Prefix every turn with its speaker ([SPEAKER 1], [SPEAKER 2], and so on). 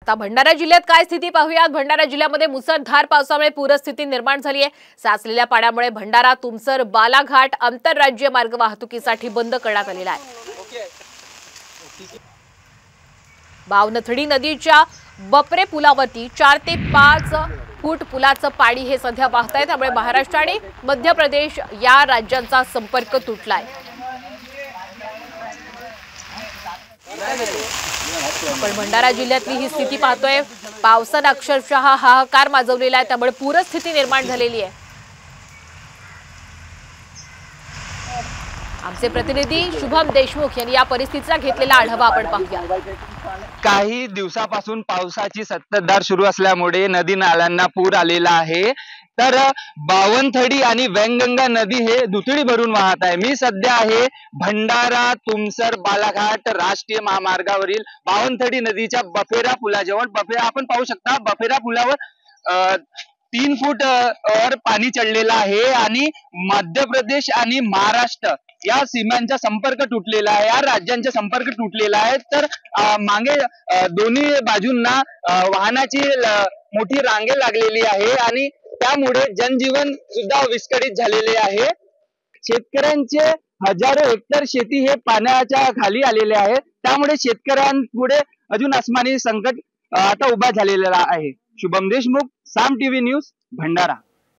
[SPEAKER 1] आता भंडारा जिल्ह्यात काय स्थिती पाहूयात। भंडारा जिल्ह्यामध्ये मुसळधार पावसामुळे पूरस्थिती निर्माण झाली आहे। साचलेल्या पाण्यामुळे भंडारा तुमसर बालाघाट आंतरराज्य मार्ग वाहतुकीसाठी बंद करण्यात आलेला आहे। भावनथडी नदीच्या बपरे पुलावरती 4 ते 5 फूट पुलाचं पाणी हे सध्या वाहतंय, त्यामुळे महाराष्ट्र आणि मध्य प्रदेश या राज्यांचा संपर्क तुटलाय। आपण भंडारा जिल्ह्यातली ही स्थिती पाहतोय। पावसाने अक्षरशः हाहाकार माजवलेला आहे, त्यामुळे पूरस्थिती निर्माण झालेली आहे। आमचे प्रतिनिधी शुभम देशमुख यांनी या परिस्थितीचा घेतलेला आढावा आपण पाहूया।
[SPEAKER 2] काही दिवसापासून पावसाची संततधार सुरू असल्यामुळे नदी नाल्यांना पूर आलेला आहे। तर बावनथडी आणि वैनगंगा नदी हे दुथडी भरून वाहत आहे। मी सध्या आहे भंडारा तुमसर बालाघाट राष्ट्रीय महामार्गावरील बावनथडी नदीच्या बफेरा पुलाजवळ। आपण पाहू शकता बफेरा पुलावर 3 फूट वर पाणी चढलेलं आहे आणि मध्य प्रदेश आणि महाराष्ट्र या सीमांचा संपर्क तुटलेला आहे, या राज्यांचा संपर्क तुटलेला आहे। तर मागे दोन्ही बाजूंना वाहनाची मोठी रांगे लागलेली आहे आणि त्यामुळे जनजीवन सुद्धा विस्कळीत झालेले आहे। शेतकऱ्यांचे हजारो हेक्टर शेती हे पाण्याच्या खाली आलेले आहे, त्यामुळे शेतकऱ्यांपुढे अजून आसमानी संकट आता उभा झालेला आहे। शुभम देशमुख, साम टीव्ही न्यूज, भंडारा।